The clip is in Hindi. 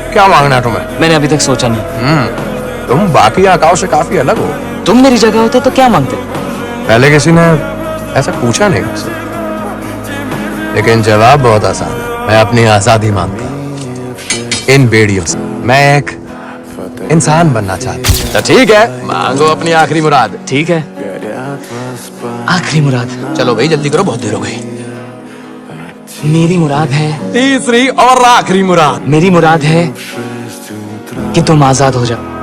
क्या मांगना है तुम्हें? मैंने अभी तक सोचा नहीं। तुम बाकी आकाओं से काफी अलग हो। तुम मेरी जगह होते तो क्या मांगते? पहले किसी ने ऐसा पूछा नहीं मुझसे, लेकिन जवाब बहुत आसान है। मैं अपनी आजादी मांगता हूं इन बेड़ियों से। मैं एक इंसान बनना चाहता हूं। तो ठीक है, मांगो अपनी आखिरी मुराद। ठीक है, आखिरी मुराद। चलो भाई जल्दी करो, बहुत देर हो गई। मेरी मुराद है, तीसरी और आखिरी मुराद। मेरी मुराद है कि तुम आजाद हो जाओ।